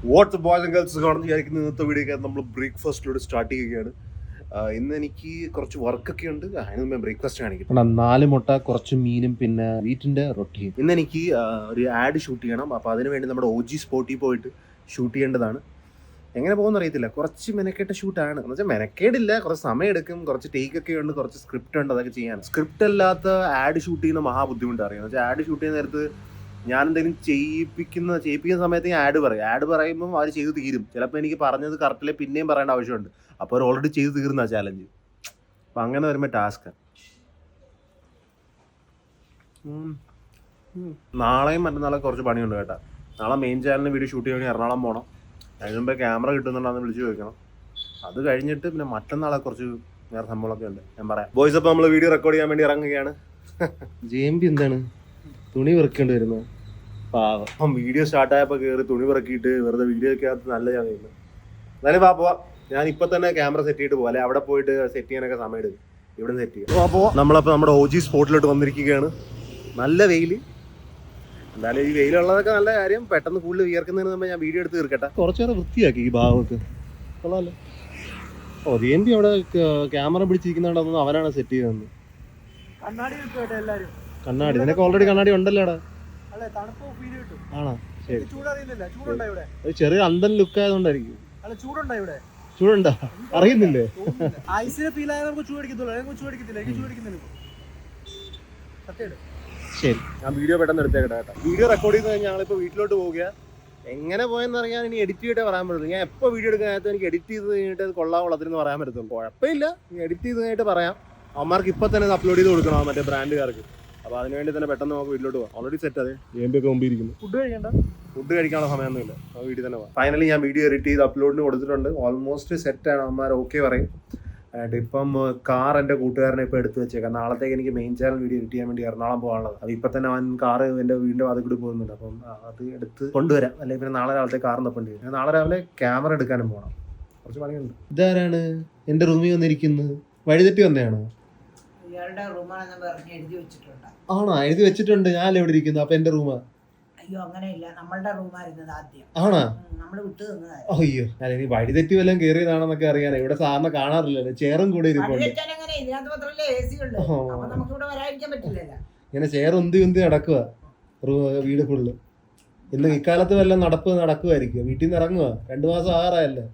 Watts boys and girls കാണുന്ന വിചാരിക്കുന്ന ഇന്നത്തെ വീഡിയോ നമ്മൾ ബ്രേക്ക്ഫാസ്റ്റിലൂടെ സ്റ്റാർട്ട് ചെയ്യുകയാണ്. ഇന്ന് എനിക്ക് കുറച്ച് വർക്കൊക്കെ ഉണ്ട്. അതിന് മുമ്പേ ബ്രേക്ക്ഫാസ്റ്റ് കാണിക്കും. 4 മുട്ട, കുറച്ച് മീനും, പിന്നെ വീറ്റിൻ്റെ റൊട്ടിയും. ഇന്ന് എനിക്ക് ഒരു ആഡ് ഷൂട്ട് ചെയ്യണം. അപ്പോൾ അതിന് വേണ്ടി നമ്മുടെ OG സ്പോട്ടിൽ പോയിട്ട് ഷൂട്ട് ചെയ്യേണ്ടതാണ്. എങ്ങനെ പോകുമെന്ന് അറിയത്തില്ല. കുറച്ച് മെനക്കേട്ട ഷൂട്ടാണ്. എന്ന് വെച്ചാൽ മെനക്കേടില്ല, കുറച്ച് സമയം എടുക്കും, കുറച്ച് ടേക്കൊക്കെ ഉണ്ട്, കുറച്ച് സ്ക്രിപ്റ്റ് ഉണ്ട്, അതൊക്കെ ചെയ്യാൻ. സ്ക്രിപ്റ്റ് അല്ലാത്ത ആഡ് ഷൂട്ട് ചെയ്യുന്ന മഹാബുദ്ധിമുട്ട് അറിയാം. എന്ന് വെച്ചാൽ ആഡ് ഷൂട്ട് ചെയ്യുന്ന നേരത്ത് ഞാൻ എന്തെങ്കിലും ചെയ്യിപ്പിക്കുന്ന സമയത്ത് ഞാൻ ആഡ് പറയുമ്പം അവർ ചെയ്ത് തീരും. ചിലപ്പോൾ എനിക്ക് പറഞ്ഞത് കറക്റ്റിലെ പിന്നെയും പറയേണ്ട ആവശ്യമുണ്ട്. അപ്പോൾ അവർ ഓൾറെഡി ചെയ്ത് തീർന്ന ചാലഞ്ച്. അപ്പം അങ്ങനെ വരുമ്പോൾ ടാസ്ക്കാണ്. നാളെയും മറ്റന്നാളെ കുറച്ച് പണിയുണ്ട് കേട്ടോ. നാളെ മെയിൻ ചാനലിന് വീഡിയോ ഷൂട്ട് ചെയ്യാൻ എറണാകുളം പോകണം. അതിന് മുമ്പേ ക്യാമറ കിട്ടുന്നുണ്ടെന്ന് വിളിച്ച് ചോദിക്കണം. അത് കഴിഞ്ഞിട്ട് പിന്നെ മറ്റന്നാളെ കുറച്ച് വേറെ സംഭവങ്ങളൊക്കെ ഉണ്ട്, ഞാൻ പറയാം. ബോയ്സ്, അപ്പോൾ നമ്മൾ വീഡിയോ റെക്കോർഡ് ചെയ്യാൻ വേണ്ടി ഇറങ്ങുകയാണ്. JMB എന്താണ് തുണി വിറക്കേണ്ടി വരുന്നത്? പാവം. വീഡിയോ സ്റ്റാർട്ടായപ്പോൾ കയറി തുണി വിറക്കിയിട്ട് വെറുതെ വീഡിയോ ഒക്കെ അകത്ത് നല്ല ചാകുന്നു. എന്നാലും പോവാം. ഞാൻ ഇപ്പം തന്നെ ക്യാമറ സെറ്റ് ചെയ്തിട്ട് പോകാം. അല്ലെ അവിടെ പോയിട്ട് സെറ്റ് ചെയ്യാനൊക്കെ സമയം എടുക്കും. ഇവിടെ സെറ്റ് ചെയ്യാം. അപ്പോൾ നമ്മളപ്പോൾ നമ്മുടെ OG സ്പോട്ടിലോട്ട് വന്നിരിക്കുകയാണ്. നല്ല വെയിൽ. എന്തായാലും ഈ വെയിലുള്ളതൊക്കെ നല്ല കാര്യം. പെട്ടെന്ന് കൂടുതൽ വിയർക്കുന്നതിന് മുമ്പ് ഞാൻ വീഡിയോ എടുത്ത് തീർക്കട്ടെ. കുറച്ചേറെ വൃത്തിയാക്കി ഈ ഭാഗമൊക്കെ. കൊള്ളാമല്ലോ. JMB അവിടെ ക്യാമറ പിടിച്ചിരിക്കുന്നുണ്ടെന്ന് അവനാണ് സെറ്റ് ചെയ്തത്. കണ്ണാടി നിനക്ക് ഓൾറെഡി കണ്ണാടി ഉണ്ടല്ലോടാ. ആണോ? ശരി. ചെറിയ അന്തൻ ലുക്ക് ആയതുകൊണ്ടായിരിക്കും. ചൂടുണ്ടോ? അറിയുന്നില്ലേ? ശരി, ഞാൻ വീഡിയോ പെട്ടെന്ന് എടുത്തേക്കട്ടെ കേട്ടോ. വീഡിയോ റെക്കോർഡ് ചെയ്ത് കഴിഞ്ഞാൽ ഞങ്ങളിപ്പോൾ വീട്ടിലോട്ട് പോവുക. എങ്ങനെ പോയെന്ന് അറിയാൻ ഇനി എഡിറ്റ് ചെയ്തിട്ടേ പറയാൻ പറ്റുള്ളൂ. ഞാൻ എപ്പോൾ വീഡിയോ എടുക്കാനകത്ത് എനിക്ക് എഡിറ്റ് ചെയ്ത് കഴിഞ്ഞിട്ട് അത് കൊള്ളാവുള്ളതിന് പറയാൻ പറ്റത്തുള്ളൂ. കുഴപ്പമില്ല, എഡിറ്റ് ചെയ്ത് കഴിഞ്ഞിട്ട് പറയാം. അവന്മാർക്ക് ഇപ്പം തന്നെ ഇത് അപ്ലോഡ് ചെയ്ത് കൊടുക്കണം, മറ്റേ ബ്രാൻഡുകാർക്ക്. അപ്പോൾ അതിനുവേണ്ടി തന്നെ പെട്ടെന്ന് നമുക്ക് വീട്ടിലോട്ട് പോകാം. ഓൾറെഡി സെറ്റ് അതെ. JMB ഒക്കെ മുമ്പിൽ ഇരിക്കുന്നു. ഫുഡ് കഴിക്കാനുള്ള സമയമൊന്നുമില്ല. ആ വീട്ടിൽ തന്നെ പോകാം. ഫൈനലി ഞാൻ വീഡിയോ എഡിറ്റ് ചെയ്ത് അപ്ലോഡിന് കൊടുത്തിട്ടുണ്ട്. ഓൾമോസ്റ്റ് സെറ്റാണ്. അവന്മാർ ഓക്കെ പറയും. ഇപ്പം കാർ എൻ്റെ കൂട്ടുകാരനെ ഇപ്പോൾ എടുത്ത് വെച്ചേക്കാം. നാളത്തേക്ക് എനിക്ക് മെയിൻ ചാനൽ വീഡിയോ എഡിറ്റ് ചെയ്യാൻ വേണ്ടി എറണാകുളം പോകാനുള്ളത്. അപ്പോൾ ഇപ്പം തന്നെ അവൻ കാർ എൻ്റെ വീടിൻ്റെ വാതിൽ കൂടി പോകുന്നുണ്ട്. അപ്പം അത് എടുത്ത് കൊണ്ടുവരാം. അല്ലെങ്കിൽ പിന്നെ നാളെ രാവിലത്തെ കാർ തപ്പേണ്ടി വരും. നാളെ രാവിലെ ക്യാമറ എടുക്കാനും പോകണം. കുറച്ച് പണിയുണ്ട്. ഇതാരാണ് എൻ്റെ റൂമിൽ വന്നിരിക്കുന്നത്? വഴിതെറ്റി വന്നതാണോ? ആണോ? എഴുതി വെച്ചിട്ടുണ്ട്. ഞാൻ എവിടെ ഇരിക്കുന്നു? അപ്പൊ എന്റെ റൂമാ? അയ്യോ, അങ്ങനെയില്ല. നമ്മളുടെ റൂമായിരുന്നത് ആദ്യം. ആണോ? നമ്മള് വിട്ടു തന്നതാ. അയ്യോ, ഞാൻ ഇനി വഴിതെറ്റി വല്ലതും കയറിയതാണെന്നൊക്കെ അറിയാനേ. ഇവിടെ സാറിനെ കാണാറില്ലല്ലോ. ചെയറും കൂടെ ഇരിപ്പുണ്ട്. ഇങ്ങനെ ചെയർ ഉന്തി നടക്കുക വീട് ഫുള്ള്. ഇന്ന് ഇക്കാലത്ത് വല്ല നടക്കുമായിരിക്കും. വീട്ടിൽ നിന്ന് ഇറങ്ങുക. 2 മാസം ആകാറായല്ലോ.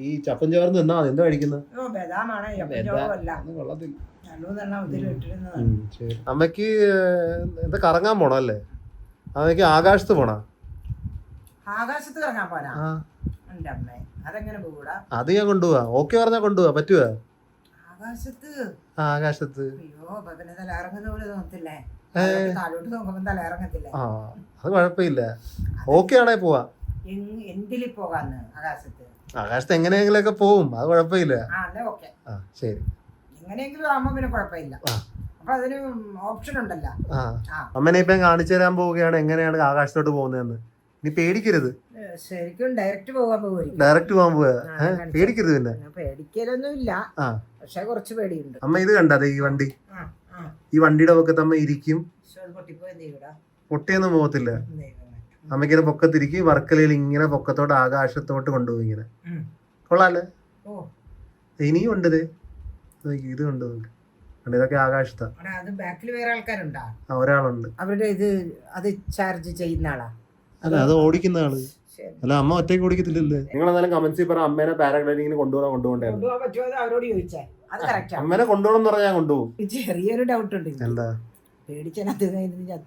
ഈ ചപ്പൻ ചേർന്ന് എന്നാ എന്താ കഴിക്കുന്നത്? അമ്മക്ക് എന്താ കറങ്ങാൻ പോണോ അല്ലേ? അമ്മക്ക് ആകാശത്ത് പോണ? ആകാശത്ത് കറങ്ങാൻ പോനാ? അത് ഞാൻ കൊണ്ടുപോവാ. ഓക്കെ പറഞ്ഞാ കൊണ്ടുപോവാ. പറ്റുവാ? ആകാശത്ത്? ആകാശത്ത്. അയ്യോ, തലയിറങ്ങുന്ന പോലെ തോന്നത്തില്ലേ? താഴോട്ട് നോക്കുമ്പോ തലയിറങ്ങത്തില്ലേ? അത് കുഴപ്പമില്ല. ഓക്കെ ആണേ പോവാ. എന്തില് പോകാന്ന്? ആകാശത്ത് എങ്ങനെയെങ്കിലൊക്കെ പോവും. അത് കുഴപ്പമില്ല. ശരി. എങ്ങനെയെങ്കിലും ആവുമ്പോ പിന്നെ കുഴപ്പമില്ല. അപ്പൊ അതിന് ഓപ്ഷൻ ഉണ്ടല്ലോ. അമ്മനെ ഇപ്പം കാണിച്ചു തരാൻ പോവുകയാണ് എങ്ങനെയാണ് ആകാശത്തോട്ട് പോകുന്നതെന്ന്. നീ പേടിക്കരുത്. ശരിക്കും ഡയറക്റ്റ് പോകാൻ പോവാ. പേടിക്കരുത്. പിന്നെ പേടിക്കലൊന്നുമില്ല, പക്ഷെ കുറച്ച് പേടിയുണ്ട്. അമ്മ ഇത് കണ്ടത് ഈ വണ്ടി? ഈ വണ്ടിയുടെ പൊക്കത്ത് അമ്മ ഇരിക്കും. പൊട്ടിയൊന്നും പോകത്തില്ല. അമ്മയ്ക്കിത് പൊക്കത്തിരിക്കും. വർക്കലയിൽ ഇങ്ങനെ പൊക്കത്തോട്ട് ആകാശത്തോട്ട് കൊണ്ടുപോകും. ഇങ്ങനെ കൊള്ളാല്ലേ? ഇനിയും ഉണ്ട്. ഇത് ഉണ്ട്. ഇതൊക്കെ ആകാശത്താ. ഒരാളുണ്ട്. അവരുടെ അത് ചാർജ് ചെയ്യുന്ന ആളാ? അല്ല, അത് ഓടിക്കുന്ന ആള്. അല്ല, അമ്മ ഒറ്റയ്ക്ക് ഓടിക്കത്തില്ലല്ലേ? നിങ്ങൾ എന്നാലും കമന്റ്സിൽ പറ അമ്മേനെ പാരാഗ്ലൈഡിങ്ങിന് കൊണ്ടുപോകണ്ടേ? അവരോട് ചോദിച്ചേ. അമ്മേനെ കൊണ്ടുപോകണം പറഞ്ഞാൽ ഞാൻ കൊണ്ടുപോകും. ചെറിയൊരു ഡൗട്ട് ഉണ്ട്. എന്താ?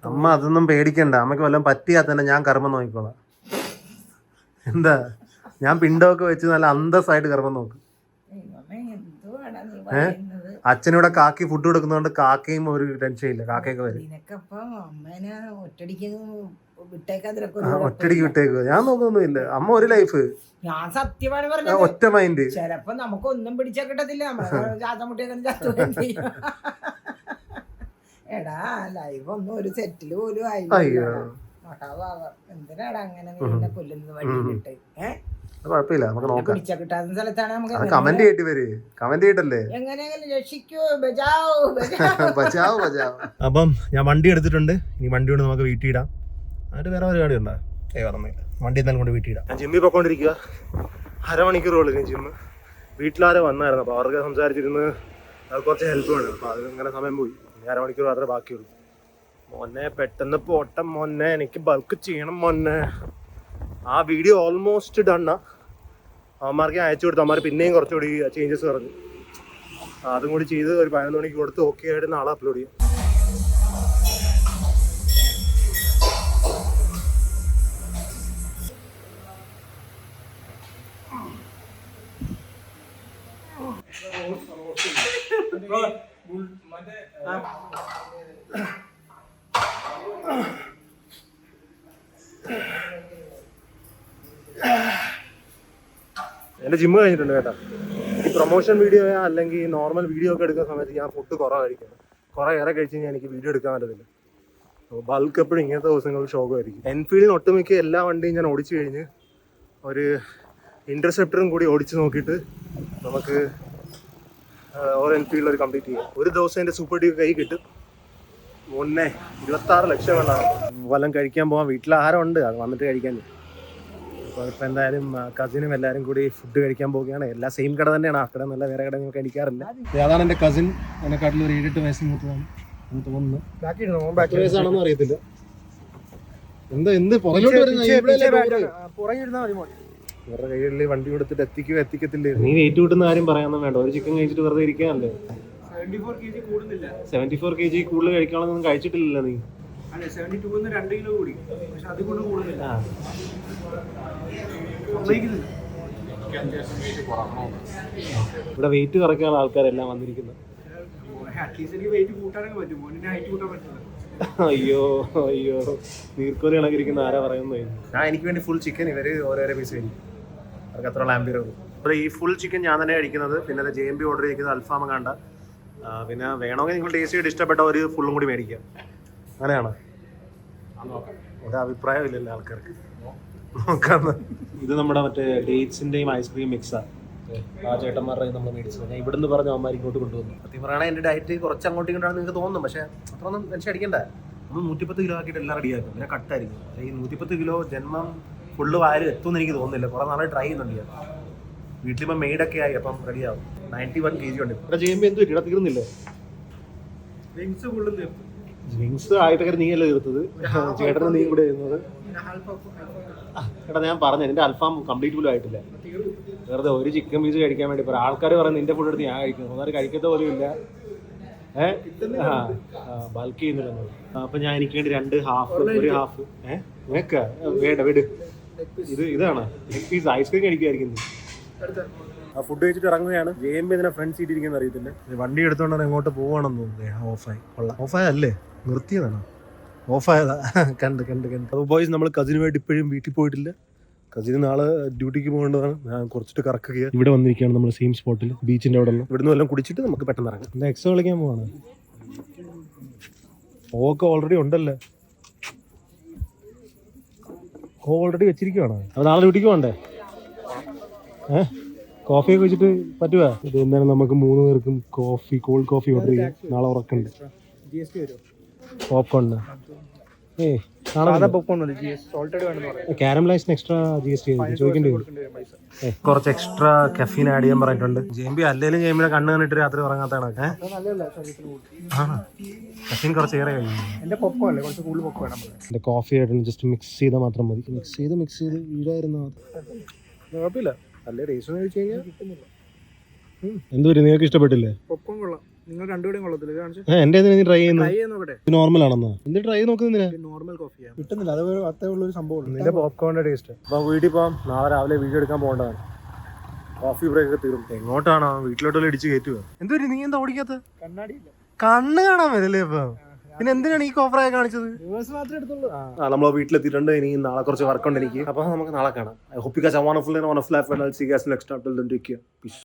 അമ്മ അതൊന്നും പേടിക്കണ്ട. അമ്മക്ക് വല്ലതും പറ്റിയാ തന്നെ ഞാൻ കർമ്മം നോക്കിക്കോളാം. എന്താ? ഞാൻ പിണ്ടമൊക്കെ വെച്ച് നല്ല അന്തസ്സായിട്ട് കർമ്മം നോക്കും. അച്ഛനിവിടെ കാക്കി ഫുഡ് കൊടുക്കുന്നതുകൊണ്ട് കാക്കയും ഒരു ടെൻഷൻ ഇല്ല. കാക്കയൊക്കെ വരും. ഒറ്റടിക്ക് വിട്ടേക്കുക. ഞാൻ നോക്കുന്നൊന്നുമില്ല. അമ്മ ഒരു ലൈഫ്. ഞാൻ സത്യമാണ് പറഞ്ഞത്. ഒറ്റ മൈൻഡ്. ചിലപ്പോ നമുക്കൊന്നും പിടിച്ചാ കിട്ടത്തില്ല. എടാ, ലൈവ് ഒന്നും ഒരു സെറ്റില് പോലും ആയി. എന്തിനാടാ അങ്ങനെ കൊല്ലുന്നത് വഴിയിട്ട്? കുഴപ്പമില്ല, നമുക്ക് നോക്കാം. പിടിച്ചാ കിട്ടാത്ത സ്ഥലത്താണ് നമുക്ക് കമന്റ് ചെയ്തിട്ട് വരെ. കമന്റ് ചെയ്തിട്ടല്ലേ? എങ്ങനെയെങ്കിലും രക്ഷിക്കൂ. അപ്പം ഞാൻ വണ്ടി എടുത്തിട്ടുണ്ട്. ഇനി വണ്ടി കൊണ്ട് നമുക്ക് വീട്ടിൽ ഇടാം. അതിട്ട് വേറെ പരിപാടി ഉണ്ടോ? പറഞ്ഞില്ല, വണ്ടി എന്നാലും കൊണ്ട് വീട്ടിൽ ഇടാം. ഞാൻ ജിമ്മിൽ പോയിക്കൊണ്ടിരിക്കുക. അരമണിക്കൂറുള്ളൂ ഞാൻ ജിമ്മ്. വീട്ടിലാരെ വന്നായിരുന്നു, അപ്പോൾ അവർക്ക് സംസാരിച്ചിരുന്ന് അത് കുറച്ച് ഹെൽപ്പ് വേണം. അപ്പോൾ അത് ഇങ്ങനെ സമയം പോയി. ഇനി അരമണിക്കൂർ മാത്രമേ ബാക്കിയുള്ളൂ. മോനെ പെട്ടെന്ന് പോട്ടം മോനെ, എനിക്ക് ബൾക്ക് ചെയ്യണം മോനെ. ആ വീഡിയോ ഓൾമോസ്റ്റ് ഡണ്ണാ. അവന്മാർക്ക് അയച്ചു കൊടുത്തു. അവന്മാർ പിന്നെയും കുറച്ചുകൂടി ചേഞ്ചസ് പറഞ്ഞു. അതും കൂടി ചെയ്ത് ഒരു 11 മണിക്ക് കൊടുത്ത് ഓക്കെ ആയിട്ട് നാളെ അപ്ലോഡ് ചെയ്യും. എൻ്റെ ജിമ്മ് കഴിഞ്ഞിട്ടുണ്ട് കേട്ടോ. ഈ പ്രൊമോഷൻ വീഡിയോ അല്ലെങ്കിൽ നോർമൽ വീഡിയോ ഒക്കെ എടുക്കുന്ന സമയത്ത് ഞാൻ ഫുഡ് കുറേ കഴിക്കണം. കുറേ ഏറെ കഴിച്ച് കഴിഞ്ഞാൽ എനിക്ക് വീഡിയോ എടുക്കാൻ പറ്റത്തില്ല. ബൾക്ക് എപ്പോഴും ഇങ്ങനത്തെ ദിവസങ്ങളിൽ ഷോക്കായിരിക്കും. എൻഫീൽഡിന് ഒട്ടുമിക്ക എല്ലാ വണ്ടിയും ഞാൻ ഓടിച്ചു കഴിഞ്ഞ് ഒരു ഇൻ്റർസെപ്റ്ററും കൂടി ഓടിച്ച് നോക്കിയിട്ട് നമുക്ക് ഓരോ എൻഫീൽഡ് ഒരു കംപ്ലീറ്റ് ചെയ്യാം. ഒരു ദിവസം എൻ്റെ സൂപ്പർ ഡ്യൂ കൈ കിട്ടും. മുന്നേ 26 ലക്ഷം വേണം. വല്ലതും കഴിക്കാൻ പോകാൻ വീട്ടിൽ ആഹാരം ഉണ്ട്, അത് വന്നിട്ട് കഴിക്കാൻ. അപ്പോൾ ഇപ്പോൾ എന്തായാലും കസിനും എല്ലാവരും കൂടി ഫുഡ് കഴിക്കാൻ പോവുകയാണ്. എല്ലാം സെയിം കട തന്നെയാണ്. ആ കട നല്ല വേറെ കട നമുക്ക് കഴിക്കാറില്ല. അതാണ് എൻ്റെ കസിൻ. എന്നെക്കാട്ടിൽ ഒരു 7-8 വയസ്സ് മൂത്തതാണ് എന്ന് തോന്നുന്നു. ബാക്കി വയസ്സാണെന്ന് അറിയത്തില്ല. എന്ത് പുറകിലോട്ട് ഇവരുടെ കയ്യിൽ വണ്ടി കൊടുത്തിട്ട് എത്തിക്കത്തില്ലേ? നീ വെയിറ്റ് കൂട്ടുന്ന കാര്യം പറയാനൊന്നും വേണ്ട. ഒരു ചിക്കൻ കഴിച്ചിട്ട് വെറുതെ ഇരിക്കാനല്ലേ. 74 kg കൂടുതൽ കഴിക്കാനൊന്നും കഴിച്ചിട്ടില്ലല്ലോ നീ. ഇവിടെ വെയിറ്റ് കുറയ്ക്കാനുള്ള ആൾക്കാരെല്ലാം വന്നിരിക്കുന്നത്. അയ്യോ അയ്യോ, നീർക്കോലി കണക്കിരിക്കുന്ന ആരാ പറയുന്നത്? ഞാൻ എനിക്ക് വേണ്ടി ഫുൾ ചിക്കൻ, ഇവര് ഓരോരോ പീസ് കഴിക്കും. അവർക്ക് അത്ര ആംബിയർ ഉള്ളൂ. അപ്പോൾ ഈ ഫുൾ ചിക്കൻ ഞാൻ തന്നെ കഴിക്കുന്നത്. പിന്നെ അത് JMB ഓർഡർ ചെയ്തിരിക്കുന്നത് അൽഫാമ കണ്ട. പിന്നെ വേണമെങ്കിൽ നിങ്ങൾ ടേസ്റ്റ് ചെയ്ത് ഇഷ്ടപ്പെട്ട ഒരു ഫുള്ളും കൂടി മേടിക്കാം. അങ്ങനെയാണ്. ഒരഭിപ്രായം ഇല്ലല്ലോ ആൾക്കാർക്ക്. നോക്കാന്ന്. ഇത് നമ്മുടെ മറ്റേ ഡേറ്റ്സിൻ്റെയും ഐസ്ക്രീം മിക്സാണ്. ആ ചേട്ടന്മാരുടെ നമ്മൾ മേടിച്ചത്. ഞാൻ ഇവിടുന്ന് പറഞ്ഞ അവന്മാർ ഇങ്ങോട്ട് കൊണ്ടുവന്നു. സത്യം പറയുകയാണെങ്കിൽ എൻ്റെ ഡയറ്റ് കുറച്ച് അങ്ങോട്ടും ഇങ്ങോട്ടാണെന്ന് നിങ്ങൾക്ക് തോന്നും. പക്ഷേ അത്രയൊന്നും ടെൻഷൻ അടിക്കണ്ട. നമ്മൾ 110 കിലോ ആക്കിയിട്ട് എല്ലാം റെഡിയാക്കും. പിന്നെ കട്ടായിരിക്കും. പക്ഷേ ഈ 110 കിലോ ജന്മം ഫുള്ള് വാരി എത്തുമെന്ന് എനിക്ക് തോന്നുന്നില്ല. കുറേ നാളെ ട്രൈ ചെയ്യുന്നുണ്ട് ഞാൻ. വീട്ടിലിപ്പോൾ മെയ്ഡൊക്കെ ആയി, അപ്പം റെഡിയാവും. 91 kg ഉണ്ട്. ഇവിടെ JMB എന്ത് ഇവിടെ തീർന്നില്ലേ? വിങ്സ് ആയിട്ടൊക്കെ നീയല്ലേ തീർത്തത്? ചേട്ടന് നീ കൂടെ ചെയ്യുന്നത്. എടാ ഞാൻ പറഞ്ഞു, എൻ്റെ അൽഫാം കംപ്ലീറ്റ് പോലും ആയിട്ടില്ല. വെറുതെ ഒരു ചിക്കൻ പീസ് കഴിക്കാൻ വേണ്ടി പറയാം. ആൾക്കാർ പറയുന്നത് നിന്റെ ഫുഡ് എടുത്ത് ഞാൻ കഴിക്കുന്നു. ഒന്നാമത് കഴിക്കത്ത പോലും ഇല്ല. ബൾക്ക് ചെയ്യുന്നില്ല. അപ്പം ഞാൻ എനിക്ക് വേണ്ടി 2 ഹാഫ്, ഒരു ഹാഫ് വേണ്ട വീട്. ഇതാണ് ലെഗ് പീസ്. ഐസ്ക്രീം കഴിക്കുമായിരിക്കും. ആ ഫുഡ് കഴിച്ചിട്ട് ഇറങ്ങുകയാണ്. JMB ഇതിനെ ഫ്രണ്ട് സീറ്റ് ഇരിക്കുന്ന അറിയത്തില്ല. വണ്ടി എടുത്തോണ്ടാണ് എങ്ങോട്ട് പോവാണെന്ന് തോന്നുന്നു. ഓഫായി. ഓഫായല്ലേ? നിർത്തിയതാണോ? ഓഫായതാ. കണ്ട് അപ്പോൾ ബോയ്സ്, നമ്മൾ കസിനുമായിട്ട് ഇപ്പോഴും വീട്ടിൽ പോയിട്ടില്ല. കസിന് നാളെ ഡ്യൂട്ടിക്ക് പോകേണ്ടതാണ്. ഞാൻ കുറച്ചിട്ട് കറക്കുക. ഇവിടെ വന്നിരിക്കുകയാണ് നമ്മൾ സെയിം സ്പോട്ടിൽ, ബീച്ചിൻ്റെ അവിടെ. ഇവിടുന്ന് എല്ലാം കുടിച്ചിട്ട് നമുക്ക് പെട്ടെന്ന് ഇറങ്ങാം. എന്താ എക്സോ കളിക്കാൻ പോവാണ്? ഓക്കെ ഓൾറെഡി ഉണ്ടല്ലോ. ഓൾറെഡി വെച്ചിരിക്കുവാണ്. അപ്പോൾ നാളെ ഡ്യൂട്ടിക്ക് പോകണ്ടേ? കോഫിയൊക്കെ വെച്ചിട്ട് പറ്റുവാ? ഇത് എന്തായാലും നമുക്ക് 3 പേർക്കും കോൾഡ് കോഫി ഓർഡർ ചെയ്യാം. നാളെ ഉറക്കുണ്ട്. പോപ്കോൺ കാരമലൈസ്ഡ് എക്സ്ട്രാ GST ചോദിക്കേണ്ടി വരും. കുറച്ച് എക്സ്ട്രാ കഫീൻ ആഡ് ചെയ്യാൻ പറഞ്ഞിട്ടുണ്ട്. JMB അല്ലെങ്കിലും JMB കണ്ണ് കണ്ടിട്ട് രാത്രി ഉറങ്ങാത്താണ്. കഫീൻ കുറച്ച് ഏറെ കഴിയും. എൻ്റെ കോഫി ആയിട്ട് ജസ്റ്റ് മിക്സ് ചെയ്താൽ മാത്രം മതി. മിക്സ് ചെയ്ത് വീടായിരുന്നു. കുഴപ്പമില്ല. അല്ലേ റേസ് കഴിച്ചു കഴിഞ്ഞാൽ എന്തുവരും? നിങ്ങൾക്ക് ഇഷ്ടപ്പെട്ടില്ലേ? നിങ്ങൾ രണ്ടുപേരും കൊള്ളത്തില്ല. എന്റെ ട്രൈ ചെയ്യുന്നത് നോർമൽ ആണെന്നാ. എന്ത് ട്രൈ നോക്കുന്നില്ല? നോർമൽ കോഫി കിട്ടുന്നില്ല. അതേ ഉള്ളൊരു സംഭവം. നിന്റെ പോപ്കോണിന്റെ ടേസ്റ്റ്. അപ്പൊ വീട്ടിൽ പോകാം. നാളെ രാവിലെ വീഡിയോ എടുക്കാൻ പോകേണ്ടതാണ്. കോഫി ബ്രേക്ക് ഒക്കെ തീരും. എങ്ങോട്ടാണോ? വീട്ടിലോട്ടുള്ള ഇടിച്ച് കയറ്റുക. എന്തുവരും? നീ എന്താ ഓടിക്കാത്ത? കണ്ണ് കാണാൻ വരല്ലേ? ഇപ്പൊ പിന്നെ എന്തിനാണ് ഈ കോഫറായി കാണിച്ചത്? നമ്മൾ വീട്ടിലെത്തിയിട്ടുണ്ട്. ഇനി നാളെ കുറച്ച് വർക്ക് ഉണ്ട് എനിക്ക്. അപ്പൊ നമുക്ക് നാളെ കാണാം. I hope you guys have a wonderful day and a wonderful life, and I'll see you guys next time. Till then, take care. Peace.